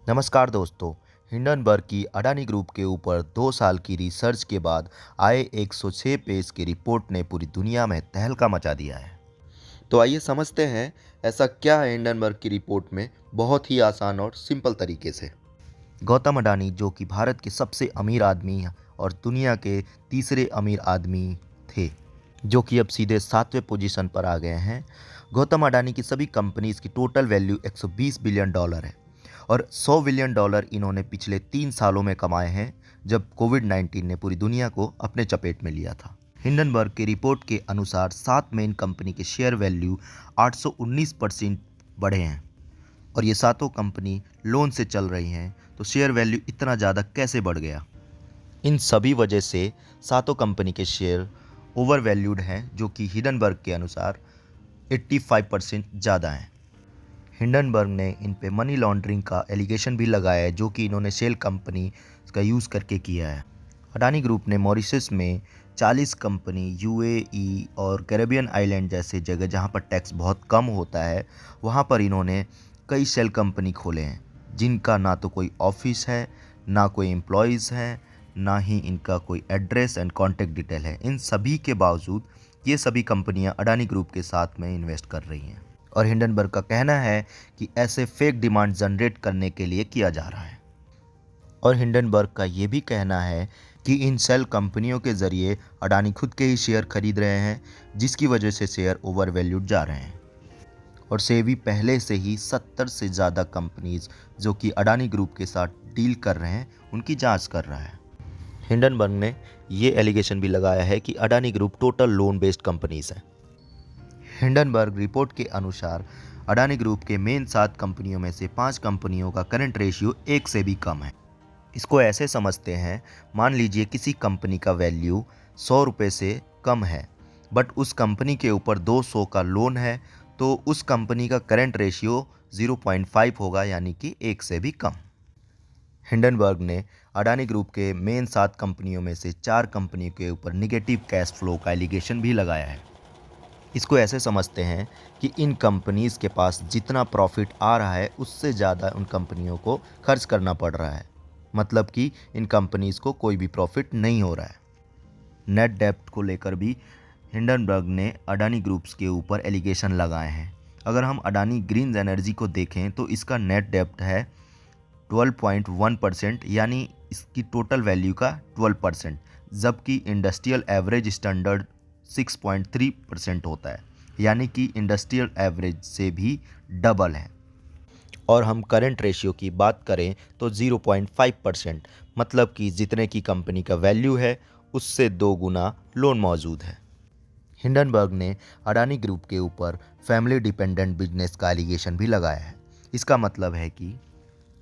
नमस्कार दोस्तों। हिंडनबर्ग की अडानी ग्रुप के ऊपर 2 साल की रिसर्च के बाद आए 106 पेज की रिपोर्ट ने पूरी दुनिया में तहलका मचा दिया है। तो आइए समझते हैं ऐसा क्या है हिंडनबर्ग की रिपोर्ट में, बहुत ही आसान और सिंपल तरीके से। गौतम अडानी, जो कि भारत के सबसे अमीर आदमी और दुनिया के तीसरे अमीर आदमी थे, जो कि अब सीधे 7वें पोजीशन पर आ गए हैं। गौतम अडानी की सभी कंपनीज की टोटल वैल्यू $120 बिलियन है और $100 बिलियन इन्होंने पिछले 3 सालों में कमाए हैं, जब कोविड-19 ने पूरी दुनिया को अपने चपेट में लिया था। हिंडनबर्ग की रिपोर्ट के अनुसार 7 मेन कंपनी के शेयर वैल्यू 819% बढ़े हैं और ये सातों कंपनी लोन से चल रही हैं, तो शेयर वैल्यू इतना ज़्यादा कैसे बढ़ गया? इन सभी वजह से सातों कंपनी के शेयर ओवर वैल्यूड हैं, जो कि हिंडनबर्ग के अनुसार 85% ज़्यादा हैं। हिंडनबर्ग ने इन पे मनी लॉन्ड्रिंग का एलिगेशन भी लगाया है, जो कि इन्होंने शेल कंपनी का यूज़ करके किया है। अडानी ग्रुप ने मॉरिशस में 40 कंपनी, यूएई और कैरेबियन आइलैंड जैसे जगह जहां पर टैक्स बहुत कम होता है, वहां पर इन्होंने कई शेल कंपनी खोले हैं, जिनका ना तो कोई ऑफिस है, ना कोई एम्प्लॉयज़ हैं, ना ही इनका कोई एड्रेस एंड कॉन्टैक्ट डिटेल है। इन सभी के बावजूद ये सभी कंपनियां अडानी ग्रुप के साथ में इन्वेस्ट कर रही हैं और हिंडनबर्ग का कहना है कि ऐसे फेक डिमांड जनरेट करने के लिए किया जा रहा है। और हिंडनबर्ग का ये भी कहना है कि इन सेल कंपनियों के ज़रिए अडानी खुद के ही शेयर खरीद रहे हैं, जिसकी वजह से शेयर ओवर वैल्यूड जा रहे हैं। और सेबी पहले से ही 70 से ज़्यादा कंपनीज जो कि अडानी ग्रुप के साथ डील कर रहे हैं, उनकी जांच कर रहा है। हिंडनबर्ग ने ये एलिगेशन भी लगाया है कि Adani group total loan based companies हैं। हिंडनबर्ग रिपोर्ट के अनुसार अडानी ग्रुप के मेन 7 कंपनियों में से 5 कंपनियों का करंट रेशियो 1 से भी कम है। इसको ऐसे समझते हैं, मान लीजिए किसी कंपनी का वैल्यू ₹100 से कम है, बट उस कंपनी के ऊपर 200 का लोन है, तो उस कंपनी का करंट रेशियो 0.5 होगा, यानी कि 1 से भी कम। हिंडनबर्ग ने अडानी ग्रुप के मेन 7 कंपनियों में से 4 कंपनियों के ऊपर निगेटिव कैश फ्लो का एलिगेशन भी लगाया है। इसको ऐसे समझते हैं कि इन कंपनीज़ के पास जितना प्रॉफिट आ रहा है, उससे ज़्यादा उन कंपनियों को खर्च करना पड़ रहा है, मतलब कि इन कंपनीज़ को कोई भी प्रॉफिट नहीं हो रहा है। नेट डेब्ट को लेकर भी हिंडनबर्ग ने अडानी ग्रुप्स के ऊपर एलिगेशन लगाए हैं। अगर हम अडानी ग्रीन एनर्जी को देखें तो इसका नेट डेब्ट है 12.1%, यानी इसकी टोटल वैल्यू का 12%, जबकि इंडस्ट्रियल एवरेज स्टैंडर्ड 6.3% होता है, यानी कि इंडस्ट्रियल एवरेज से भी डबल है। और हम करंट रेशियो की बात करें तो 0.5%, मतलब कि जितने की कंपनी का वैल्यू है, उससे 2 गुना लोन मौजूद है। हिंडनबर्ग ने अडानी ग्रुप के ऊपर फैमिली डिपेंडेंट बिजनेस का एलिगेशन भी लगाया है। इसका मतलब है कि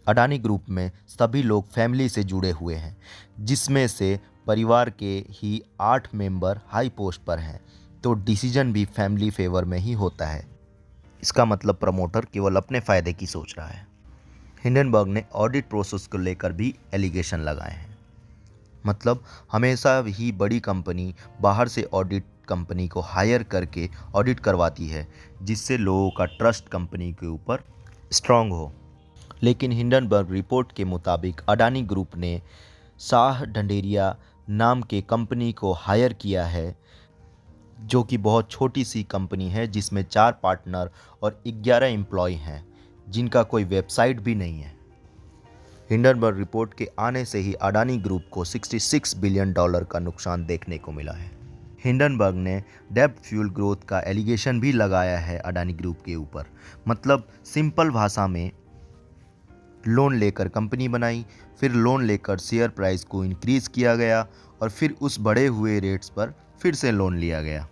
अडानी ग्रुप में सभी लोग फैमिली से जुड़े हुए हैं, जिसमें से परिवार के ही 8 मेंबर हाई पोस्ट पर हैं, तो डिसीजन भी फैमिली फेवर में ही होता है। इसका मतलब प्रमोटर केवल अपने फ़ायदे की सोच रहा है। हिंडनबर्ग ने ऑडिट प्रोसेस को लेकर भी एलिगेशन लगाए हैं। मतलब हमेशा ही बड़ी कंपनी बाहर से ऑडिट कंपनी को हायर करके ऑडिट करवाती है, जिससे लोगों का ट्रस्ट कंपनी के ऊपर स्ट्रांग हो। लेकिन हिंडनबर्ग रिपोर्ट के मुताबिक अडानी ग्रुप ने शाह ढंढेरिया नाम के कंपनी को हायर किया है, जो कि बहुत छोटी सी कंपनी है, जिसमें 4 पार्टनर और 11 एम्प्लॉय हैं, जिनका कोई वेबसाइट भी नहीं है। हिंडनबर्ग रिपोर्ट के आने से ही अडानी ग्रुप को $66 बिलियन का नुकसान देखने को मिला है। हिंडनबर्ग ने डेब्ट फ्यूल ग्रोथ का एलिगेशन भी लगाया है अडानी ग्रुप के ऊपर। मतलब सिंपल भाषा में, लोन लेकर कंपनी बनाई, फिर लोन लेकर शेयर प्राइस को इंक्रीज़ किया गया और फिर उस बढ़े हुए रेट्स पर फिर से लोन लिया गया।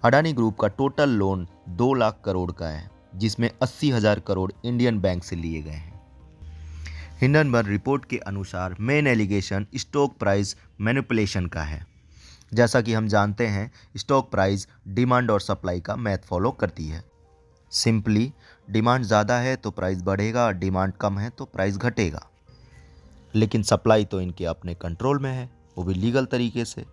अडानी ग्रुप का टोटल लोन 2 लाख करोड़ का है, जिसमें 80,000 करोड़ इंडियन बैंक से लिए गए हैं। हिंडनबर्ग रिपोर्ट के अनुसार main allegation stock price manipulation का है। जैसा कि हम जानते हैं, स्टॉक प्राइस डिमांड और सप्लाई का मैथ फॉलो करती है। सिंपली डिमांड ज़्यादा है तो प्राइस बढ़ेगा और डिमांड कम है तो प्राइस घटेगा। लेकिन सप्लाई तो इनके अपने कंट्रोल में है, वो भी लीगल तरीके से।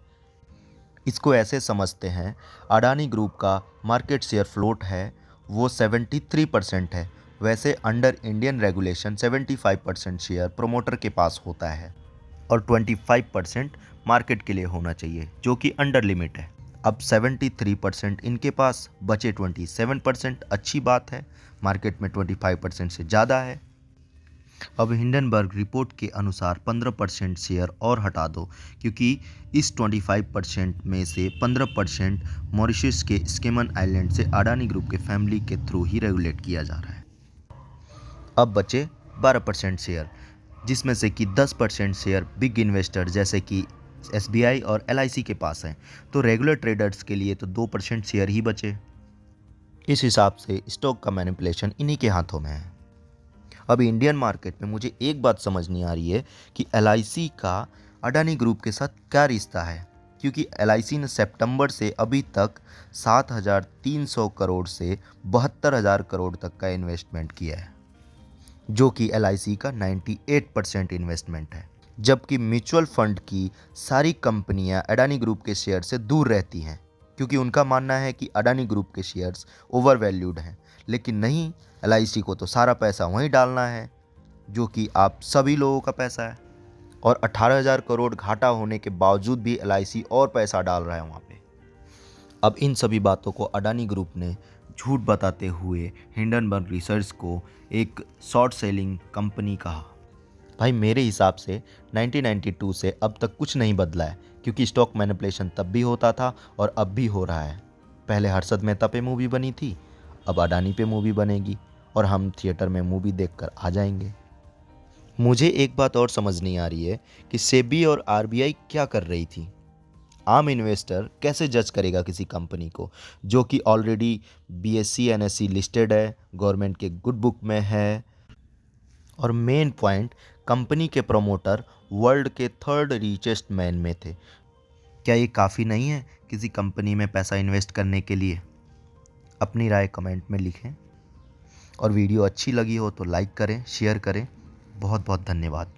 इसको ऐसे समझते हैं, अडानी ग्रुप का मार्केट शेयर फ्लोट है वो 73% है, वैसे under Indian regulation 75% share promoter के पास होता है और 25% मार्केट के लिए होना चाहिए, जो कि अंडर लिमिट है। अब 73% इनके पास, बचे 27%। अच्छी बात है, मार्केट में 25% से ज़्यादा है। अब हिंडनबर्ग रिपोर्ट के अनुसार 15% शेयर और हटा दो, क्योंकि इस 25% में से 15% मॉरिशस के स्केमन आइलैंड से अडानी ग्रुप के फैमिली के थ्रू ही रेगुलेट किया जा रहा है। अब बचे 12% शेयर, जिसमें से कि 10% शेयर बिग इन्वेस्टर जैसे कि SBI और LIC के पास हैं। तो रेगुलर ट्रेडर्स के लिए तो 2% शेयर ही बचे। इस हिसाब से स्टॉक का मैनिपुलेशन इन्हीं के हाथों में है। अभी इंडियन मार्केट में मुझे एक बात समझ नहीं आ रही है कि LIC का अडानी ग्रुप के साथ क्या रिश्ता है, क्योंकि LIC ने सितंबर से अभी तक 7,300 करोड़ से 72,000 करोड़ तक का इन्वेस्टमेंट किया है, जो कि LIC का 98% इन्वेस्टमेंट है। जबकि म्यूचुअल फंड की सारी कंपनियां अडानी ग्रुप के शेयर से दूर रहती हैं, क्योंकि उनका मानना है कि अडानी ग्रुप के शेयर्स ओवर वैल्यूड हैं। लेकिन नहीं, LIC को तो सारा पैसा वहीं डालना है, जो कि आप सभी लोगों का पैसा है। और 18,000 करोड़ घाटा होने के बावजूद भी LIC और पैसा डाल रहा है वहाँ पे। अब इन सभी बातों को अडानी ग्रुप ने झूठ बताते हुए हिंडनबर्ग रिसर्च को एक शॉर्ट सेलिंग कंपनी कहा। भाई मेरे हिसाब से 1992 से अब तक कुछ नहीं बदला है, क्योंकि स्टॉक मैनिपुलेशन तब भी होता था और अब भी हो रहा है। पहले हर्षद मेहता पे मूवी बनी थी, अब अडानी पे मूवी बनेगी और हम थिएटर में मूवी देखकर आ जाएंगे। मुझे एक बात और समझ नहीं आ रही है कि सेबी और RBI क्या कर रही थी। आम इन्वेस्टर कैसे जज करेगा किसी कंपनी को जो कि ऑलरेडी BSE NSE लिस्टेड है, गवर्नमेंट के गुड बुक में है, और मेन पॉइंट, कंपनी के प्रमोटर वर्ल्ड के 3rd रिचेस्ट मैन में थे। क्या ये काफ़ी नहीं है किसी कंपनी में पैसा इन्वेस्ट करने के लिए? अपनी राय कमेंट में लिखें और वीडियो अच्छी लगी हो तो लाइक करें, शेयर करें। बहुत बहुत धन्यवाद।